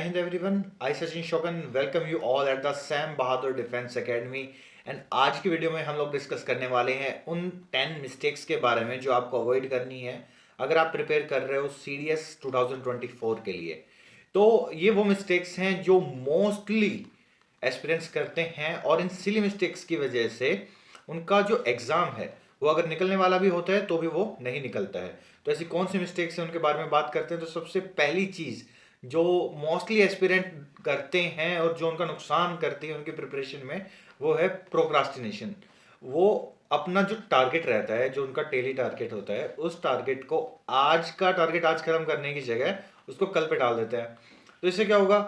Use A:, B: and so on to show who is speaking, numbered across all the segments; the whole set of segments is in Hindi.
A: Hind everyone, I Sachin Shokan welcome you all at the Sam Bahadur Defense Academy and आज की वीडियो में हम लोग डिस्कस करने वाले हैं उन 10 मिस्टेक्स के बारे में जो आपको अवॉइड करनी है अगर आप प्रिपेयर कर रहे हो सीडीएस 2024 के लिए। तो ये वो मिस्टेक्स हैं जो मोस्टली एस्पिरेंट्स करते हैं और इन सिली मिस्टेक्स की वजह से उनका जो एग्ज़ाम है वो अगर निकलने वाला भी होता है तो भी वो नहीं निकलता है। तो ऐसी कौन सी मिस्टेक्स हैं उनके बारे में बात करते हैं। तो सबसे पहली चीज़ जो मोस्टली एस्पिरेंट करते हैं और जो उनका नुकसान करती है उनकी प्रिपरेशन में, वो है प्रोक्रास्टिनेशन। वो अपना जो टारगेट रहता है, जो उनका डेली टारगेट होता है, उस टारगेट को आज का टारगेट आज खत्म करने की जगह उसको कल पे डाल देते हैं। तो इससे क्या होगा,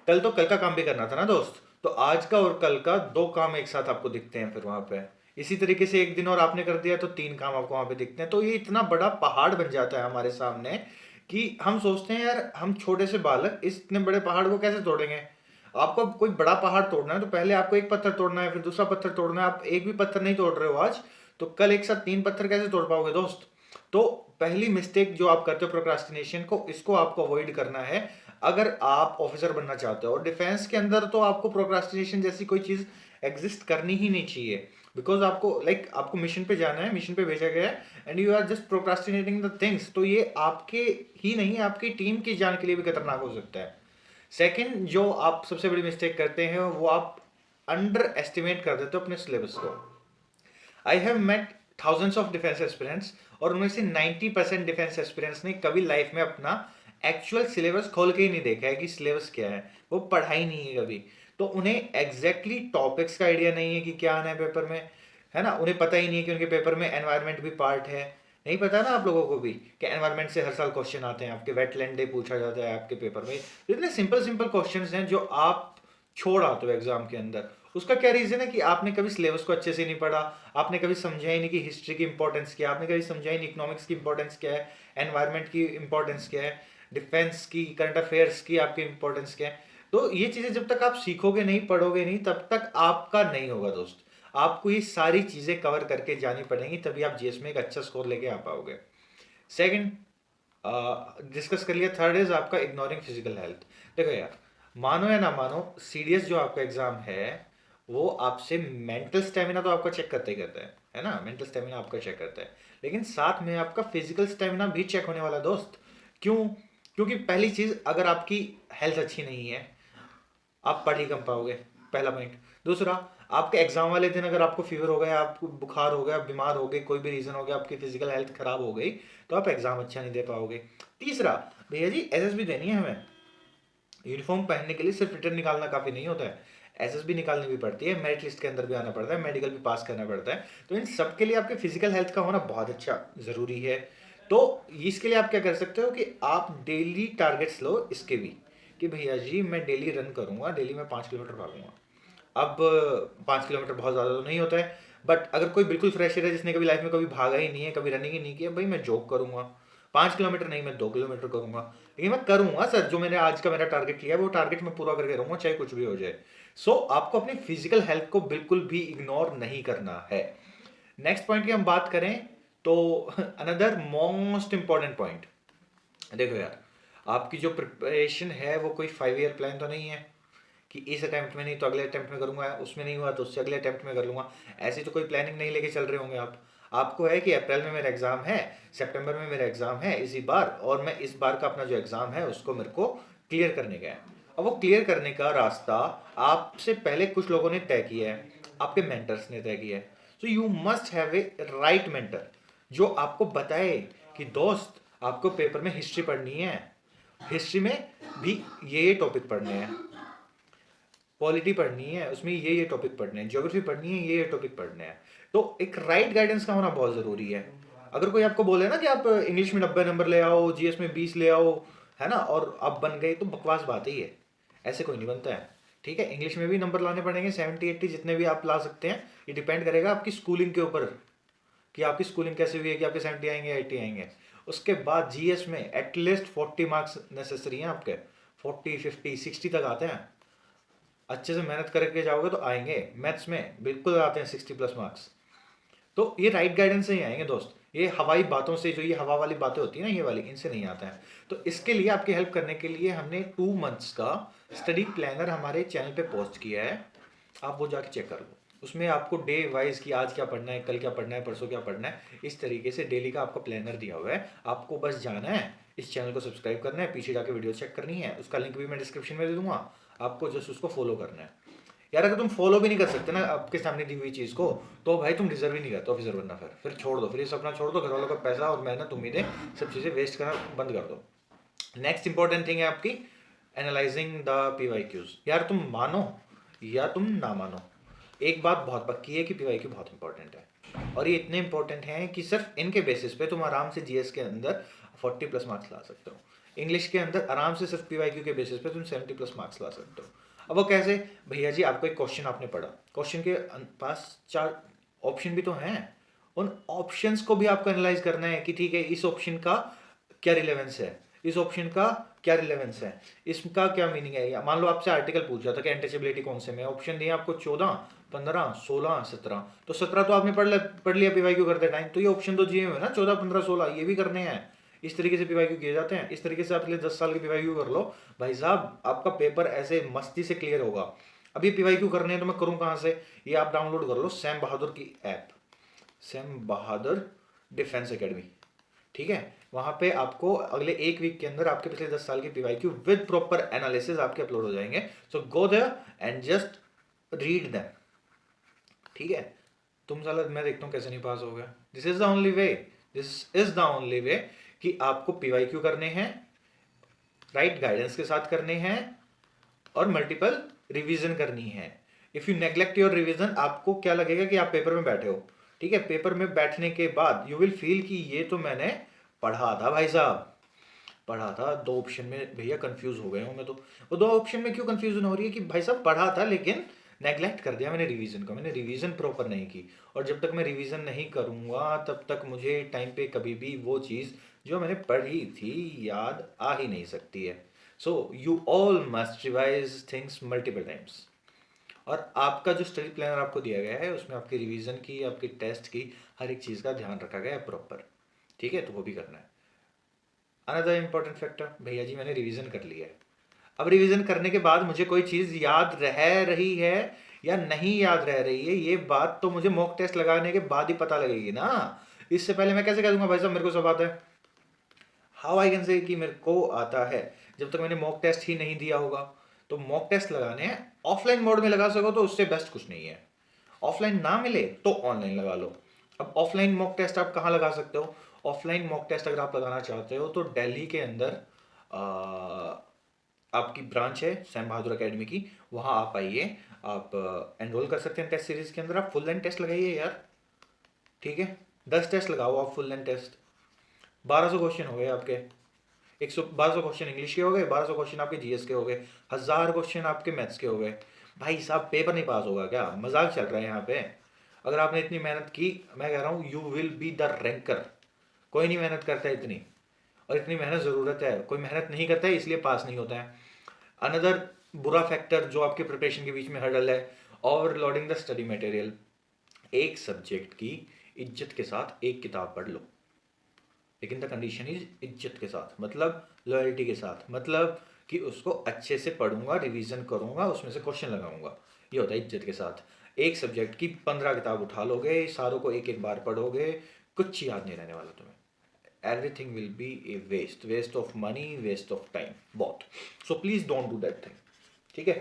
A: कल तो कल का काम भी करना था ना दोस्त, तो आज का और कल का दो काम एक साथ आपको दिखते हैं फिर वहां पे। इसी तरीके से एक दिन और आपने कर दिया तो तीन काम आपको वहां पे दिखते हैं। तो ये इतना बड़ा पहाड़ बन जाता है हमारे सामने कि हम सोचते हैं यार हम छोटे से बालक इस इतने बड़े पहाड़ को कैसे तोड़ेंगे। आपको कोई बड़ा पहाड़ तोड़ना है तो पहले आपको एक पत्थर तोड़ना है, फिर दूसरा पत्थर तोड़ना है। आप एक भी पत्थर नहीं तोड़ रहे हो आज, तो कल एक साथ तीन पत्थर कैसे तोड़ पाओगे दोस्त। तो पहली मिस्टेक जो आप करते हो प्रोक्रास्टिनेशन को, इसको आपको अवॉइड करना है अगर आप ऑफिसर बनना चाहते हो। और डिफेंस के अंदर तो आपको प्रोक्रास्टिनेशन जैसी कोई चीज एग्जिस्ट करनी ही नहीं चाहिए, बिकॉज आपको आपको मिशन पे जाना है, मिशन पे भेजा गया है and you are just procrastinating the things. तो ये आपके ही नहीं, आपकी टीम की जान के लिए भी खतरनाक हो सकता है। सेकंड जो आप सबसे बड़ी मिस्टेक करते हैं वो आप अंडर एस्टिमेट कर देते हो अपने सिलेबस को। I have met thousands of defence aspirants और उनमें से 90% डिफेंस एस्पिरेंट्स ने कभी लाइफ में अपना एक्चुअल सिलेबस खोल के ही नहीं देखा है कि सिलेबस क्या है। वो पढ़ाई नहीं है कभी, तो उन्हें एग्जैक्टली टॉपिक्स का आइडिया नहीं है कि क्या आना है पेपर में, है ना। उन्हें पता ही नहीं है कि उनके पेपर में एनवायरनमेंट भी पार्ट है। नहीं पता ना आप लोगों को भी कि एनवायरनमेंट से हर साल क्वेश्चन आते हैं, आपके वेटलैंड डे पूछा जाता है आपके पेपर में। तो इतने सिंपल सिंपल क्वेश्चंस हैं जो आप छोड़ आते हो एग्जाम के अंदर। उसका क्या रीजन है कि आपने कभी सिलेबस को अच्छे से नहीं पढ़ा, आपने कभी समझा ही नहीं कि हिस्ट्री की इंपॉर्टेंस क्या है, आपने कभी समझा ही नहीं इकोनॉमिक्स की इंपॉर्टेंस क्या है, एनवायरनमेंट की इंपॉर्टेंस क्या है, डिफेंस की, करंट अफेयर्स की आपकी इंपॉर्टेंस क्या है। तो ये चीजें जब तक आप सीखोगे नहीं, पढ़ोगे नहीं, तब तक आपका नहीं होगा दोस्त। आपको ये सारी चीजें कवर करके जानी पड़ेंगी, तभी आप जीएस में एक अच्छा स्कोर लेके आ पाओगे। सेकंड डिस्कस कर लिया। थर्ड इज आपका इग्नोरिंग फिजिकल हेल्थ। देखो यार, मानो या ना मानो, सीडीएस जो आपका एग्जाम है वो आपसे मेंटल स्टेमिना तो आपका चेक करता ही करता है ना। मेंटल स्टेमिना आपका चेक करता है, लेकिन साथ में आपका फिजिकल स्टेमिना भी चेक होने वाला दोस्त। क्यों? क्योंकि पहली चीज, अगर आपकी हेल्थ अच्छी नहीं है आप पढ़ ही कम पाओगे, पहला पॉइंट। दूसरा, आपके एग्जाम वाले दिन अगर आपको फीवर हो गया, आपको बुखार हो गया, बीमार हो गए, कोई भी रीजन हो गया, आपकी फिजिकल हेल्थ खराब हो गई, तो आप एग्जाम अच्छा नहीं दे पाओगे। तीसरा, भैया जी एसएसबी देनी है हमें, यूनिफॉर्म पहनने के लिए सिर्फ रिटर्न निकालना काफी नहीं होता है, एसएसबी निकालनी भी पड़ती है, मेरिट लिस्ट के अंदर भी आना पड़ता है, मेडिकल भी पास करना पड़ता है। तो इन सब के लिए आपके फिजिकल हेल्थ का होना बहुत अच्छा जरूरी है। तो इसके लिए आप क्या कर सकते हो कि आप डेली टारगेट्स लो इसके भी, कि भैया जी मैं डेली रन करूंगा, डेली मैं 5 किलोमीटर भागूंगा। अब 5 किलोमीटर बहुत ज़्यादा तो नहीं होता है, बट अगर कोई बिल्कुल फ्रेशर है जिसने कभी लाइफ में कभी भागा ही नहीं है, कभी रनिंग ही नहीं किया, भाई मैं जॉग करूंगा। 5 किलोमीटर नहीं, मैं 2 किलोमीटर करूंगा, लेकिन मैं करूंगा सर। जो मैंने आज का मेरा टारगेट किया है वो टारगेट मैं पूरा करके रहूंगा, चाहे कुछ भी हो जाए। सो आपको अपनी फिजिकल हेल्थ को बिल्कुल भी इग्नोर नहीं करना है। नेक्स्ट पॉइंट की हम बात करें तो अनदर मोस्ट इंपॉर्टेंट पॉइंट, देखो यार, आपकी जो प्रिपरेशन है वो कोई 5 ईयर प्लान तो नहीं है कि इस अटेम्प्ट में नहीं तो अगले अटेम्प्ट में करूंगा, उसमें नहीं हुआ तो उससे अगले अटेम्प्ट में कर लूंगा। ऐसी तो कोई प्लानिंग नहीं लेके चल रहे होंगे आप। आपको है कि अप्रैल में मेरा एग्जाम है, सितंबर में मेरा एग्जाम है इसी बार, और मैं इस बार का अपना जो एग्जाम है उसको मेरे को क्लियर करने का है। अब वो क्लियर करने का रास्ता आपसे पहले कुछ लोगों ने तय किया है, आपके मेंटर्स ने तय किया है। So you must have a right mentor जो आपको बताए कि दोस्त आपको पेपर में हिस्ट्री पढ़नी है, हिस्ट्री में भी ये टॉपिक पढ़ने हैं, पॉलिटी पढ़नी है उसमें ये टॉपिक पढ़ने हैं, ज्योग्राफी पढ़नी है ये टॉपिक पढ़ने हैं। तो एक राइट गाइडेंस का होना बहुत जरूरी है। अगर कोई आपको बोले ना कि आप इंग्लिश में 90 नंबर ले आओ, जीएस में 20 ले आओ, है ना, और आप बन गए, तो बकवास बात ही है। ऐसे कोई नहीं बनता है। ठीक है, इंग्लिश में भी नंबर लाने पड़ेंगे 70-80 जितने भी आप ला सकते हैं। ये डिपेंड करेगा आपकी स्कूलिंग के ऊपर कि आपकी स्कूलिंग कैसे हुई है कि आपके 70 आएंगे 80 आएंगे। उसके बाद जीएस में एटलीस्ट 40 मार्क्स नेसेसरी हैं आपके, 40 50 60 तक आते हैं। अच्छे से मेहनत करके जाओगे तो आएंगे। मैथ्स में बिल्कुल आते हैं 60+ मार्क्स। तो ये राइट गाइडेंस से ही आएंगे दोस्त। ये हवाई बातों से, जो ये हवा वाली बातें होती है ना, ये वाली, इनसे नहीं आता है। तो इसके लिए आपकी हेल्प करने के लिए हमने 2 मंथ्स का स्टडी प्लानर हमारे चैनल पे पोस्ट किया है, आप वो जाके चेक कर लो। उसमें आपको डे वाइज कि आज क्या पढ़ना है, कल क्या पढ़ना है, परसों क्या पढ़ना है, इस तरीके से डेली का आपका प्लानर दिया हुआ है। आपको बस जाना है, इस चैनल को सब्सक्राइब करना है, पीछे जाके वीडियो चेक करनी है, उसका लिंक भी मैं डिस्क्रिप्शन में दे दूंगा, आपको जस्ट उसको फॉलो करना है। यार अगर तुम फॉलो भी नहीं कर सकते ना आपके सामने दी हुई चीज़ को, तो भाई तुम डिजर्व ही नहीं करते ऑफिसर बनना। फिर छोड़ दो, फिर ये सपना छोड़ दो, घर वालों का पैसा और मेहनत, उम्मीदें, सब चीज़ें वेस्ट करना बंद कर दो। नेक्स्ट इंपॉर्टेंट थिंग है आपकी एनालाइजिंग द PYQs। यार तुम मानो या तुम ना मानो, एक बात बहुत पक्की है कि PYQ बहुत इंपॉर्टेंट है, और ये इतने इंपॉर्टेंट हैं कि सिर्फ इनके बेसिस पे तुम आराम से GS के अंदर 40+ मार्क्स ला सकते हो। इंग्लिश के अंदर आराम से सिर्फ PYQ के बेसिस पे तुम 70+ मार्क्स ला सकते हो। अब वो कैसे? भैया जी आपको एक क्वेश्चन आपने पढ़ा, क्वेश्चन के पास 4 ऑप्शन भी तो हैं, उन ऑप्शंस को भी आपको एनालाइज करना है कि ठीक है इस ऑप्शन का क्या रिलेवेंस है, इस ऑप्शन का क्या रिलेवेंस है, इसका क्या मीनिंग है। या मान लो आपसे आर्टिकल पूछा था कि एंटचेबिलिटी कौन से में, ऑप्शन दिए आपको 14, 15, 16, 17। तो 17 तो आपने पढ़ लिया PYQ करते टाइम, तो ये ऑप्शन तो दिए हुए ना 14, 15, 16, ये भी करने हैं। इस तरीके से PYQ किए जाते हैं। इस तरीके से आप 10 साल की PYQ कर लो भाई साहब, आपका पेपर ऐसे मस्ती से क्लियर होगा। अभी PYQ करने हैं तो मैं करूँ कहाँ से? ये आप डाउनलोड कर लो सैम बहादुर की ऐप, सैम बहादुर डिफेंस एकेडमी, ठीक है। वहां पे आपको अगले 1 वीक के अंदर आपके पिछले 10 साल के PYQ विद प्रॉपर एनालिसिस आपके अपलोड हो जाएंगे। So go there and just read them, ठीक है। तुम साला, मैं देखता हूँ कैसे नहीं पास हो गया। This is the only way, this is the only way कि आपको PYQ करने हैं, राइट गाइडेंस के साथ करने हैं, और मल्टीपल रिवीजन करनी है। If you neglect your revision, आपको क्या लगेगा कि आप पेपर में बैठे हो, ठीक है। पेपर में बैठने के बाद यू विल फील कि ये तो मैंने पढ़ा था भाई साहब, पढ़ा था। 2 ऑप्शन में भैया कंफ्यूज हो गया हूँ मैं तो। वो 2 ऑप्शन में क्यों कंफ्यूजन हो रही है कि भाई साहब पढ़ा था लेकिन नेग्लेक्ट कर दिया मैंने रिवीजन को, मैंने रिवीजन प्रॉपर नहीं की। और जब तक मैं रिवीजन नहीं करूँगा तब तक मुझे टाइम पे कभी भी वो चीज़ जो मैंने पढ़ी थी याद आ ही नहीं सकती है। So you all must revise things multiple times. और आपका जो स्टडी प्लानर आपको दिया गया है उसमें आपकी रिवीजन की, आपकी टेस्ट की, हर एक चीज़ का ध्यान रखा गया है प्रॉपर, ठीक है। तो वो भी करना है। अनदर इंपॉर्टेंट फैक्टर, भैया जी मैंने रिवीजन कर लिया है, अब रिवीजन करने के बाद मुझे कोई चीज़ याद रह रही है या नहीं याद रह रही है, ये बात तो मुझे मॉक टेस्ट लगाने के बाद ही पता लगेगी ना। इससे पहले मैं कैसे कह दूंगा भाई साहब मेरे को सब आता है? हाउ आई कैन से कि मेरे को आता है, जब तक मैंने मॉक टेस्ट ही नहीं दिया होगा। तो मॉक टेस्ट लगाने हैं, ऑफलाइन मोड में लगा सको तो उससे बेस्ट कुछ नहीं है। ऑफलाइन ना मिले तो ऑनलाइन लगा लो। अब ऑफलाइन मॉक टेस्ट आप कहाँ लगा सकते हो? ऑफलाइन मॉक टेस्ट अगर आप लगाना चाहते हो तो दिल्ली के अंदर आपकी ब्रांच है सैम बहादुर एकेडमी की, वहाँ आप आइए, आप एनरोल कर सकते हैं टेस्ट सीरीज के अंदर। आप फुल लेंथ टेस्ट लगाइए यार, ठीक है। 10 टेस्ट लगाओ आप फुल लेंथ टेस्ट, 1200 क्वेश्चन हो गए आपके, 1200 क्वेश्चन इंग्लिश के हो गए, 1200 क्वेश्चन आपके GS के हो गए, 1000 क्वेश्चन आपके मैथ्स के हो गए। भाई साहब पेपर नहीं पास होगा क्या? मजाक चल रहा है यहाँ पे? अगर आपने इतनी मेहनत की, मैं कह रहा हूँ you will be the ranker. कोई नहीं मेहनत करता है इतनी, और इतनी मेहनत ज़रूरत है। कोई मेहनत नहीं करता है इसलिए पास नहीं होता है। अनदर बुरा फैक्टर जो आपके प्रिपरेशन के बीच में हर्डल है, ओवरलोडिंग द स्टडी मटेरियल। एक सब्जेक्ट की इज्जत के साथ एक किताब पढ़ लो, लेकिन द कंडीशन इज इज्जत के साथ, मतलब लॉयल्टी के साथ, मतलब कि उसको अच्छे से पढ़ूंगा, रिवीजन करूंगा, उसमें से क्वेश्चन लगाऊंगा। ये होता है इज्जत के साथ। एक सब्जेक्ट की 15 किताब उठा लोगे, सारों को एक एक बार पढ़ोगे, कुछ याद नहीं रहने वाला तुम्हें। Everything will be a waste, waste of money, waste of time, बहुत। So please don't do that thing, ठीक है।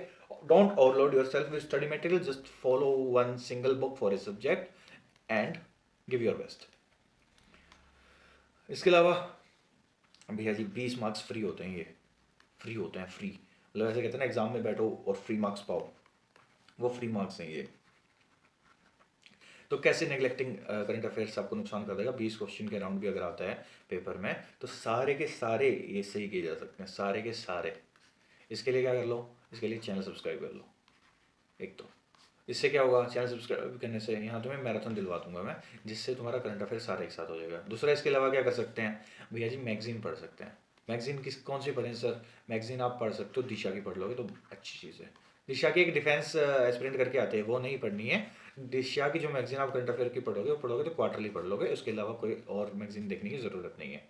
A: Don't overload yourself with study material, just follow one single book for a subject and give your best. इसके अलावा भैया जी 20 मार्क्स फ्री होते हैं, ये फ्री होते हैं, फ्री, मतलब ऐसे कहते हैं ना एग्जाम में बैठो और फ्री मार्क्स पाओ, वो फ्री मार्क्स हैं ये। तो कैसे नेग्लेक्टिंग करंट अफेयर्स आपको नुकसान कर देगा? 20 क्वेश्चन के राउंड भी अगर आता है पेपर में तो सारे के सारे ये सही किए जा सकते हैं, सारे के सारे। इसके लिए क्या कर लो? इसके लिए चैनल सब्सक्राइब कर लो। एक तो इससे क्या होगा, चैनल सब्सक्राइब करने से यहाँ तुम्हें मैराथन दिलवा दूंगा मैं, जिससे तुम्हारा करंट अफेयर सारा एक साथ हो जाएगा। दूसरा इसके अलावा क्या कर सकते हैं भैया जी? मैगजीन पढ़ सकते हैं। मैगजीन किस कौन सी पढ़ें सर? मैगजीन आप पढ़ सकते हो, दिशा की पढ़ लोगे तो अच्छी चीज़ है। दिशा की एक डिफेंस एस्पिरेंट करके आते हैं, वो नहीं पढ़नी है। दिशा की जो मैगजीन आप करंट अफेयर की पढ़ोगे वो पढ़ोगे तो क्वार्टरली पढ़ लोगे, उसके अलावा कोई और मैगजीन देखने की ज़रूरत नहीं है।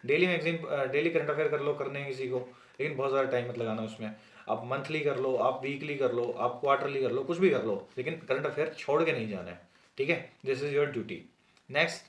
A: Daily magazine, daily current affair कर लो, करने हैं किसी को, लेकिन बहुत ज़्यादा टाइम मत लगाना उसमें। आप मंथली कर लो, आप वीकली कर लो, आप क्वार्टरली कर लो, कुछ भी कर लो, लेकिन करंट अफेयर छोड़ के नहीं जाना है, ठीक है। This is your duty. Next,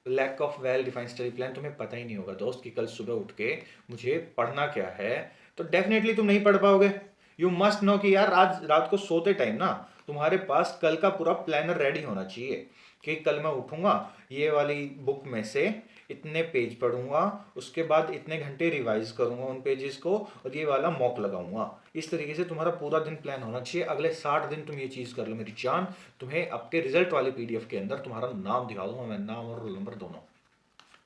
A: lack of well defined study plan. तुम्हें पता ही नहीं होगा दोस्त कि कल सुबह उठ के मुझे पढ़ना क्या है, तो डेफिनेटली तुम नहीं पढ़ पाओगे। यू मस्ट नो कि यार आज रात को सोते टाइम ना तुम्हारे पास कल का पूरा प्लानर रेडी होना चाहिए कि कल मैं उठूंगा, ये वाली बुक में से इतने पेज पढ़ूंगा, उसके बाद इतने घंटे रिवाइज करूंगा उन पेजेस को, और ये वाला मॉक लगाऊंगा। इस तरीके से तुम्हारा पूरा दिन प्लान होना चाहिए। अगले 60 दिन तुम ये चीज़ कर लो मेरी जान, तुम्हें आपके रिजल्ट वाली पीडीएफ के अंदर तुम्हारा नाम दिखा दूंगा मैं, नाम और रोल नंबर दोनों।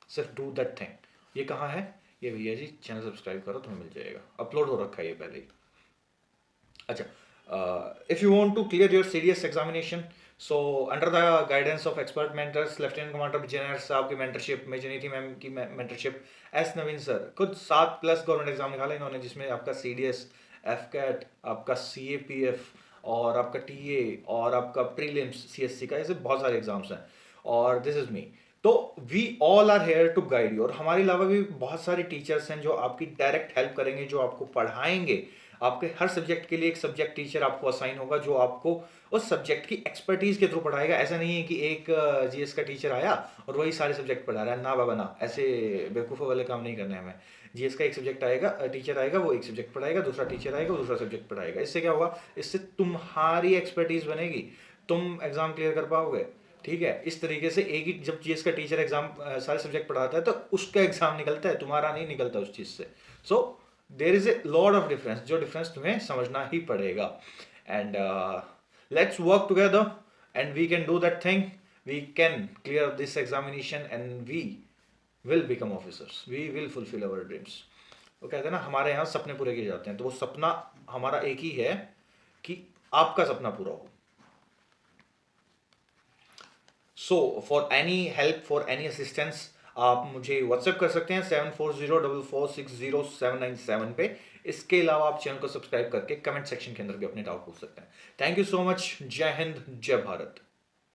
A: सिर्फ डू दैट थिंग। ये कहाँ है? ये भैया जी चैनल सब्सक्राइब करो, तुम्हें मिल जाएगा, अपलोड हो रखा है ये पहले ही। अच्छा, if you want to clear your serious examination, so under the guidance of expert mentors, lieutenant commander Vijaynagar साहब की मेंटरशिप, मेजनीति मैम की मेंटरशिप, एस नवीन सर, खुद 7+ गवर्नमेंट एग्जाम निकाले इन्होंने, जिसमें आपका सीडीएस, एफकैट, आपका सीएपीएफ और आपका टीए और आपका प्रीलिम्स सीएससी का, ऐसे बहुत सारे एग्जाम्स हैं। और दिस इज मी, तो we all are here to guide you. और हमारे अलावा भी बहुत सारे टीचर्स हैं जो आपकी डायरेक्ट हेल्प करेंगे, जो आपको पढ़ाएंगे। आपके हर सब्जेक्ट के लिए एक सब्जेक्ट टीचर आपको असाइन होगा, जो आपको उस सब्जेक्ट की एक्सपर्टीज के थ्रू पढ़ाएगा। ऐसा नहीं है कि एक जीएस का टीचर आया और वही सारे सब्जेक्ट पढ़ा रहा है, ना बाबा ना, ऐसे बेवकूफ़ों वाले काम नहीं करने हमें। जीएस का एक सब्जेक्ट आएगा, टीचर आएगा, वो एक सब्जेक्ट पढ़ाएगा, दूसरा टीचर आएगा, वो दूसरा सब्जेक्ट पढ़ाएगा। इससे क्या होगा? इससे तुम्हारी एक्सपर्टीज बनेगी, तुम एग्जाम क्लियर कर पाओगे, ठीक है। इस तरीके से एक ही, जब जीएस का टीचर एग्जाम सारे सब्जेक्ट पढ़ाता है तो उसका एग्जाम निकलता है, तुम्हारा नहीं निकलता उस चीज़ से। So there is a lot of difference, जो डिफरेंस तुम्हें समझना ही पड़ेगा। And let's work together and we can do that thing, we can clear this examination and we will become officers, we will fulfil our dreams. वो कहते हैं ना, हमारे यहाँ सपने पूरे किए जाते हैं, तो वो सपना हमारा एक ही है कि आपका सपना पूरा हो। So for any help, for any assistance, आप मुझे व्हाट्सएप कर सकते हैं 7404460797 पे। इसके अलावा आप चैनल को सब्सक्राइब करके कमेंट सेक्शन के अंदर भी अपने डाउट पूछ सकते हैं। Thank you so much. जय हिंद, जय भारत।